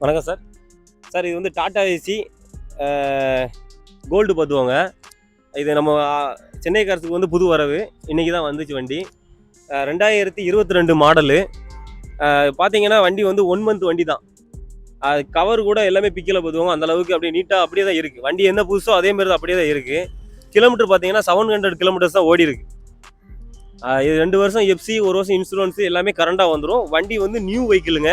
வணக்கம் sir. Sir இது வந்து டாடா ஏசி கோல்டு பார்த்துவோங்க. இது நம்ம சென்னை காரத்துக்கு வந்து புது வரவு. இன்றைக்கி தான் வந்துச்சு வண்டி. 2022 மாடலு. பார்த்தீங்கன்னா வண்டி வந்து 1 மந்த் வண்டி தான். கவர் கூட எல்லாமே பிக்கில் பார்த்துவோங்க. அந்தளவுக்கு அப்படியே நீட்டாக அப்படியே தான் இருக்குது. வண்டி என்ன புதுசோ அதேமாரி தான் அப்படியே தான் இருக்குது. கிலோமீட்டர் பார்த்தீங்கன்னா 700 கிலோமீட்டர்ஸ் தான் ஓடி இருக்கு. இது 2 வருஷம் எஃப்சி, 1 வருஷம் இன்சூரன்ஸு எல்லாமே கரண்டாக வந்துடும். வண்டி வந்து நியூ வெஹிக்கிளுங்க.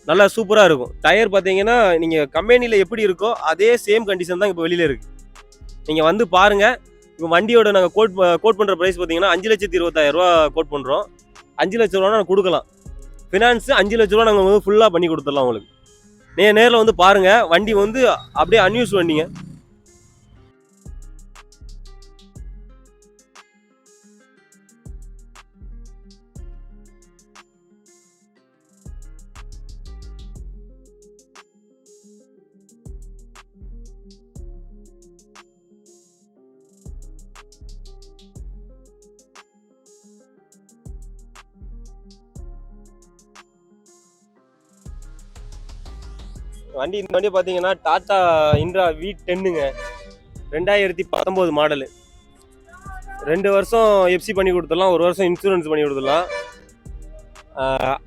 நல்லா சூப்பராக இருக்கும். டயர் பார்த்தீங்கன்னா நீங்கள் கம்பெனியில் எப்படி இருக்கோ அதே சேம் கண்டிஷன் தான் இப்போ வெளியில் இருக்குது. நீங்கள் வந்து பாருங்கள். இப்போ வண்டியோட நாங்கள் கோட் பண்ணுற ப்ரைஸ் பார்த்தீங்கன்னா 5,20,000 கோட் பண்ணுறோம். 5 லட்ச ரூபானா நாங்கள் கொடுக்கலாம். ஃபினான்ஸு 5 லட்ச ரூபா நாங்கள் வந்து ஃபுல்லாக பண்ணி கொடுத்துடலாம் உங்களுக்கு. நேரில் வந்து பாருங்கள். வண்டி வந்து அப்படியே அன்யூஸ் வண்டிங்க. இந்த வண்டி பார்த்தீங்கன்னா டாடா இன்ட்ரா V10ங்க. 2019 மாடலு. 2 வருஷம் எஃப்சி பண்ணி கொடுத்துடலாம், 1 வருஷம் இன்சூரன்ஸ் பண்ணி கொடுத்துடலாம்.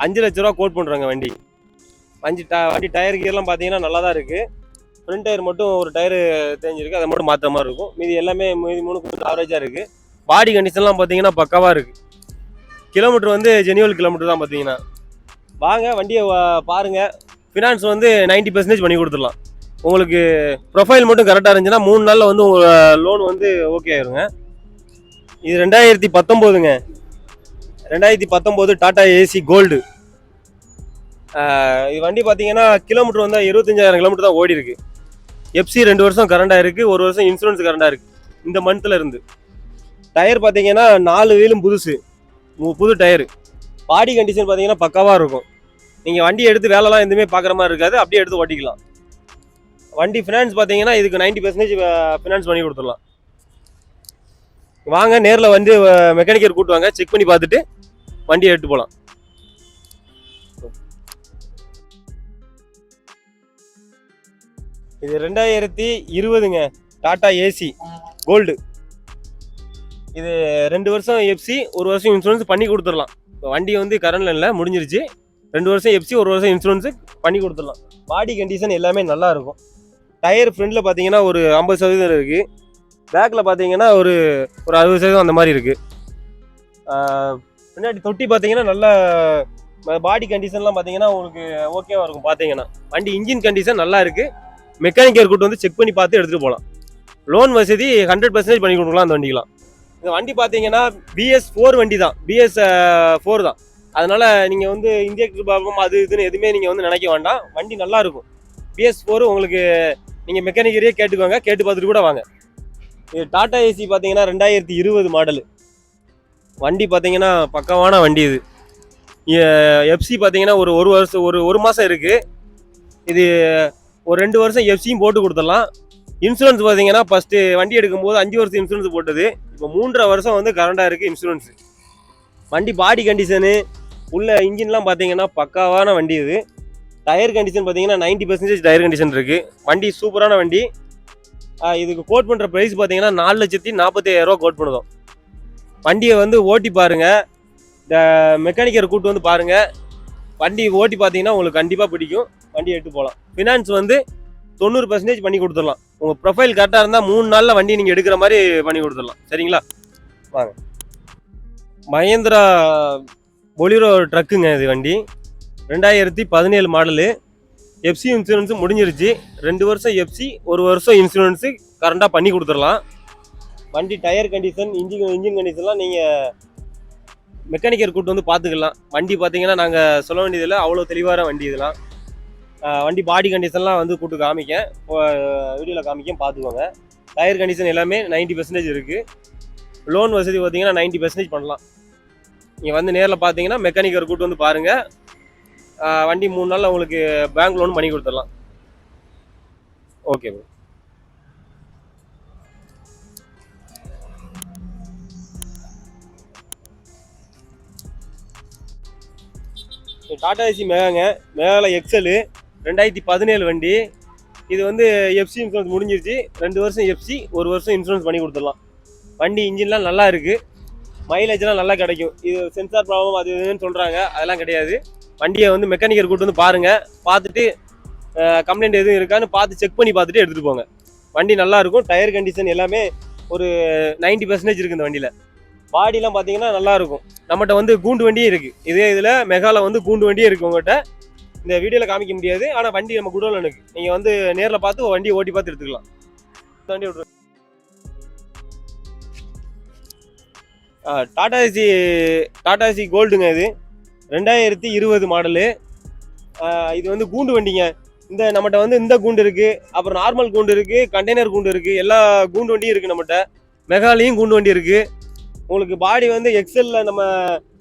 5 லட்ச ரூபா கோட் பண்ணுறாங்க வண்டி. வண்டி டயர் கீரெலாம் பார்த்தீங்கன்னா நல்லா தான் இருக்குது. ஃப்ரண்ட் டயர் மட்டும் ஒரு டயரு தேஞ்சிருக்கு, அதை மட்டும் மாற்ற மாதிரி இருக்கும். மீதி எல்லாமே 3 கொஞ்சம் ஆவரேஜாக இருக்குது. பாடி கண்டிஷன்லாம் பார்த்தீங்கன்னா பக்காவாக இருக்குது. கிலோமீட்டர் வந்து ஜெனியூவல் கிலோமீட்டர் தான் பார்த்தீங்கன்னா. வாங்க வண்டியை பாருங்கள். ஃபினான்ஸ் வந்து 90% பண்ணி கொடுத்துடலாம். உங்களுக்கு ப்ரொஃபைல் மட்டும் கரெக்டாக இருந்துச்சுன்னா 3 நாளில் வந்து உங்கள் லோன் வந்து ஓகே ஆயிருங்க. இது 2019ங்க. 2019 டாடா ஏசி கோல்டு. இது வண்டி பார்த்தீங்கன்னா கிலோமீட்டர் வந்து 25,000 கிலோமீட்டர் தான் ஓடி இருக்கு. எஃப்சி 2 வருஷம் கரண்டாக இருக்குது, 1 வருஷம் இன்சூரன்ஸ் கரண்டாக இருக்குது இந்த மந்த்தில் இருந்து. டயர் பார்த்தீங்கன்னா 4 வீலும் புது டயரு. பாடி கண்டிஷன் பார்த்தீங்கன்னா பக்காவாக இருக்கும். நீங்கள் வண்டி எடுத்து வேலைலாம் எதுவுமே பார்க்குற மாதிரி இருக்காது, அப்படியே எடுத்து ஓட்டிக்கலாம். வண்டி ஃபினான்ஸ் பார்த்தீங்கன்னா இதுக்கு 90% ஃபினான்ஸ் பண்ணி கொடுத்துடலாம். வாங்க நேரில் வந்து மெக்கானிக்கர் கூட்டுவாங்க, செக் பண்ணி பார்த்துட்டு வண்டியை எடுத்து போகலாம். இது 2020ங்க டாடா ஏசி கோல்டு. இது 2 வருஷம் எஃப்சி, 1 வருஷம் இன்சூரன்ஸ் பண்ணி கொடுத்துடலாம். வண்டி வந்து கரண்ட்ல இல்லை, முடிஞ்சிருச்சு. 2 வருஷம் எஃப்சி, 1 வருஷம் இன்சூரன்ஸு பண்ணி கொடுத்துடலாம். பாடி கண்டிஷன் எல்லாமே நல்லா இருக்கும். டயர் ஃப்ரண்ட்டில் பார்த்தீங்கன்னா ஒரு 50% இருக்குது. பேக்கில் பார்த்தீங்கன்னா ஒரு 60% அந்த மாதிரி இருக்குது. பின்னாடி தொட்டி பார்த்தீங்கன்னா நல்ல பாடி கண்டிஷன்லாம் பார்த்தீங்கன்னா உங்களுக்கு ஓகேவாக இருக்கும். பார்த்தீங்கன்னா வண்டி இன்ஜின் கண்டிஷன் நல்லா இருக்குது. மெக்கானிக்கர் கூட்டு வந்து செக் பண்ணி பார்த்து எடுத்துகிட்டு போகலாம். லோன் வசதி 100% பண்ணி கொடுக்கலாம் அந்த வண்டிக்கலாம். இந்த வண்டி பார்த்தீங்கன்னா BS4 வண்டி தான், BS4 தான். அதனால் நீங்கள் வந்து இன்ஜெக்டர் ப்ராப்ளம் அது இதுன்னு எதுவுமே நீங்கள் வந்து நினைக்க வேண்டாம். வண்டி நல்லாயிருக்கும். BS4 உங்களுக்கு நீங்கள் மெக்கானிக்கரையே கேட்டுக்கோங்க, கேட்டு பார்த்துட்டு கூட வாங்க. இது டாடா ஏசி பார்த்தீங்கன்னா 2020 மாடலு. வண்டி பார்த்தீங்கன்னா பக்கவான வண்டி. இது எஃப்சி பார்த்தீங்கன்னா ஒரு மாதம் இருக்குது. இது ஒரு 2 வருஷம் எஃப்சியும் போட்டு கொடுத்துடலாம். இன்சூரன்ஸ் பார்த்தீங்கன்னா ஃபஸ்ட்டு வண்டி எடுக்கும்போது 5 வருஷம் இன்சூரன்ஸ் போட்டது. இப்போ 3.5 வருஷம் வந்து கரண்டாக இருக்குது இன்சூரன்ஸு. வண்டி பாடி கண்டிஷனு உள்ள இன்ஜின்லாம் பார்த்தீங்கன்னா பக்காவான வண்டி. இது டயர் கண்டிஷன் பார்த்தீங்கன்னா 90% டயர் கண்டிஷன் இருக்குது. வண்டி சூப்பரான வண்டி. இதுக்கு கோட் பண்ணுற ப்ரைஸ் பார்த்தீங்கன்னா 4,45,000 கோட் பண்ணுதோம். வண்டியை வந்து ஓட்டி பாருங்கள். இந்த மெக்கானிக்கர் கூட்டு வந்து பாருங்கள். வண்டி ஓட்டி பார்த்தீங்கன்னா உங்களுக்கு கண்டிப்பாக பிடிக்கும். வண்டியை எடுத்து போகலாம். ஃபினான்ஸ் வந்து 90% பண்ணி கொடுத்துடலாம். உங்கள் ப்ரொஃபைல் கரெக்டாக இருந்தால் 3 நாளில் வண்டி நீங்கள் எடுக்கிற மாதிரி பண்ணி கொடுத்துடலாம். சரிங்களா? வாங்க. மஹேந்திரா பொலிரோ ட்ரக்குங்க இது வண்டி. 2017 மாடலு. எஃப்சி இன்சூரன்ஸு முடிஞ்சிருச்சு. 2 வருஷம் எஃப்சி, 1 வருஷம் இன்சூரன்ஸு கரண்டாக பண்ணி கொடுத்துடலாம். வண்டி டயர் கண்டிஷன், இன்ஜின் கண்டிஷன்லாம் நீங்கள் மெக்கானிக்கர் கூட்டு வந்து பார்த்துக்கலாம். வண்டி பார்த்தீங்கன்னா நாங்கள் சொல்ல வேண்டியதில்லை, அவ்வளோ தெளிவான வண்டி இதெல்லாம். வண்டி பாடி கண்டிஷன்லாம் வந்து கூட்டு காமிக்கேன், வீடியோவில் காமிக்கேன், பார்த்துக்கோங்க. டயர் கண்டிஷன் எல்லாமே 90% இருக்குது. லோன் வசதி பார்த்தீங்கன்னா 90% பண்ணலாம். நீங்கள் வந்து நேரில் பார்த்தீங்கன்னா மெக்கானிக்கர் கூட்டு வந்து பாருங்கள். வண்டி 3 நாளில் உங்களுக்கு பேங்க் லோன் பண்ணி கொடுத்துடலாம். Okay bro. டாடா ஏசி மெகாங்க, மெகால எக்ஸலு 2017 வண்டி. இது வந்து எஃப்சி இன்சூரன்ஸ் முடிஞ்சிருச்சு. 2 வருஷம் எஃப்சி, 1 வருஷம் இன்சூரன்ஸ் பண்ணி கொடுத்துடலாம். வண்டி இன்ஜின்லாம் நல்லா இருக்குது, மைலேஜ்லாம் நல்லா கிடைக்கும். இது சென்சார் ப்ராப்ளம் அது இதுன்னு சொல்கிறாங்க, அதெல்லாம் கிடையாது. வண்டியை வந்து மெக்கானிக்கர் கூட்டு வந்து பாருங்கள், பார்த்துட்டு கம்ப்ளைண்ட் எதுவும் இருக்கான்னு பார்த்து செக் பண்ணி பார்த்துட்டு எடுத்துகிட்டு போங்க. வண்டி நல்லா இருக்கும். டயர் கண்டிஷன் எல்லாமே ஒரு 90% இருக்குது இந்த வண்டியில். பாடிலாம் பார்த்தீங்கன்னா நல்லா இருக்கும். நம்மகிட்ட வந்து கூண்டு வண்டியும் இருக்குது. இதே இதில் மெகாவில் வந்து கூண்டு வண்டியும் இருக்குது. உங்கள்கிட்ட இந்த வீடியோவில் காமிக்க முடியாது, ஆனால் வண்டி நம்ம குடோனில் இருக்குது. நீங்கள் வந்து நேரில் பார்த்து வண்டியை ஓட்டி பார்த்து எடுத்துக்கலாம். வண்டி விட்ரு டாடா ஏசி கோல்டுங்க. இது 2020 மாடலு. இது வந்து கூண்டு வண்டிங்க. இந்த நம்மகிட்ட வந்து இந்த கூண்டு இருக்குது, அப்புறம் நார்மல் கூண்டு இருக்குது, கண்டெய்னர் கூண்டு இருக்குது, எல்லா கூண்டு வண்டியும் இருக்குது நம்மகிட்ட. மெகாலையும் கூண்டு வண்டி இருக்குது. உங்களுக்கு பாடி வந்து எக்ஸலில் நம்ம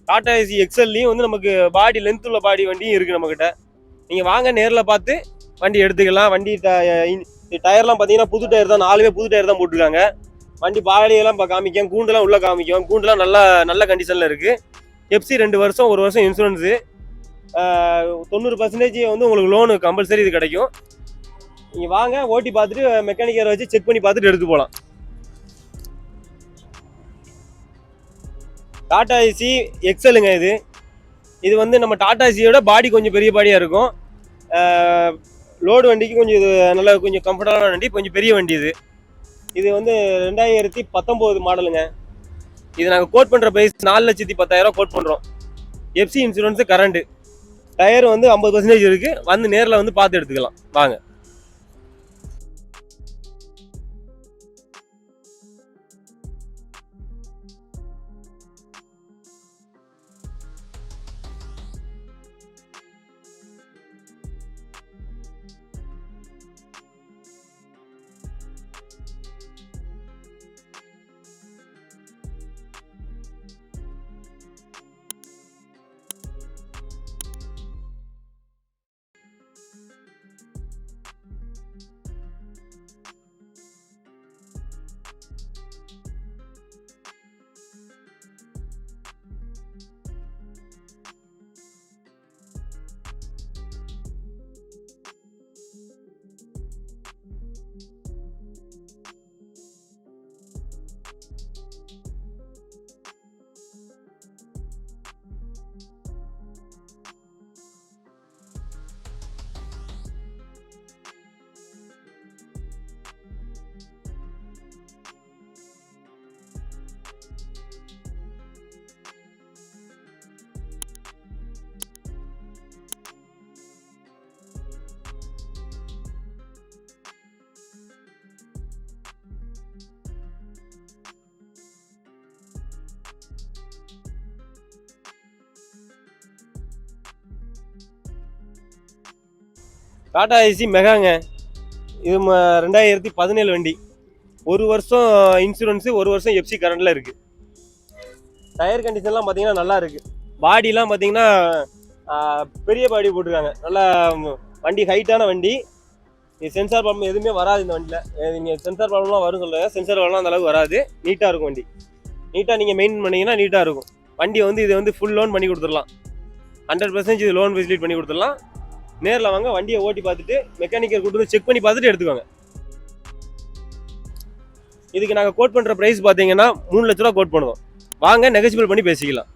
டாடா ஏசி எக்ஸல்லையும் வந்து நமக்கு பாடி லென்த் உள்ள பாடி வண்டியும் இருக்குது நம்மக்கிட்ட. நீங்கள் வாங்க நேரில் பார்த்து வண்டி எடுத்துக்கலாம். வண்டி டயர்லாம் பார்த்தீங்கன்னா புது டயர் தான், 4 புது டயர் தான் போட்டிருக்காங்க. வண்டி பாடியெல்லாம் காமிக்கும், கூண்டுலாம் உள்ளே காமிக்கும். கூண்டுலாம் நல்ல கண்டிஷனில் இருக்குது. எஃப்சி 2 வருஷம், 1 வருஷம் இன்சூரன்ஸு. 90% வந்து உங்களுக்கு லோனு கம்பல்சரி இது கிடைக்கும். நீங்கள் வாங்க, ஓட்டி பார்த்துட்டு மெக்கானிக்கரை வச்சு செக் பண்ணி பார்த்துட்டு எடுத்து போகலாம். டாடா ஏசி எக்ஸலுங்க. இது வந்து நம்ம டாடா ஏசியோட பாடி கொஞ்சம் பெரிய பாடியாக இருக்கும். லோடு வண்டிக்கு கொஞ்சம் இது நல்லா கொஞ்சம் கம்ஃபர்டபுளான வண்டி, கொஞ்சம் பெரிய வண்டி. இது வந்து 2019 மாடலுங்க. இது நாங்கள் கோட் பண்ணுற ப்ரைஸ் 4,10,000 கோட் பண்ணுறோம். FC insurance current. டயர் வந்து 50% இருக்குது. வந்து நேரில் வந்து பார்த்து எடுத்துக்கலாம் வாங்க. டாடா ஏசி மெகாங்க. இது 2017 வண்டி. 1 வருஷம் இன்சூரன்ஸு, 1 வருஷம் எஃப்சி கரண்டில் இருக்குது. டயர் கண்டிஷன்லாம் பார்த்தீங்கன்னா நல்லா இருக்குது. பாடிலாம் பார்த்தீங்கன்னா பெரிய பாடி போட்டிருக்காங்க. நல்லா வண்டி ஹைட்டான வண்டி. சென்சார் ப்ராப்ளம் எதுவுமே வராது இந்த வண்டியில். நீங்கள் சென்சார் ப்ராப்ளம்லாம் வரும் சொல்லுங்க, சென்சார் ப்ராப்ளம்லாம் அந்த அளவுக்கு வராது. நீட்டாக இருக்கும் வண்டி. நீட்டாக நீங்கள் மெயின்டைன் பண்ணிங்கன்னா நீட்டாக இருக்கும் வண்டி. வந்து இது வந்து ஃபுல் லோன் பண்ணி கொடுத்துடலாம். 100% இது லோன் ஃபெசிலிட்டி பண்ணி கொடுத்துடலாம். நேரில் வாங்க, வண்டியை ஓட்டி பார்த்துட்டு மெக்கானிக்கர் கூட்டு வந்து செக் பண்ணி பார்த்துட்டு எடுத்துக்கோங்க. இதுக்கு நாங்கள் கோட் பண்ணுற ப்ரைஸ் பார்த்தீங்கன்னா 3 லட்ச ரூபா கோட் பண்ணுவோம். வாங்க, நெகோசியபிள் பண்ணி பேசிக்கலாம்.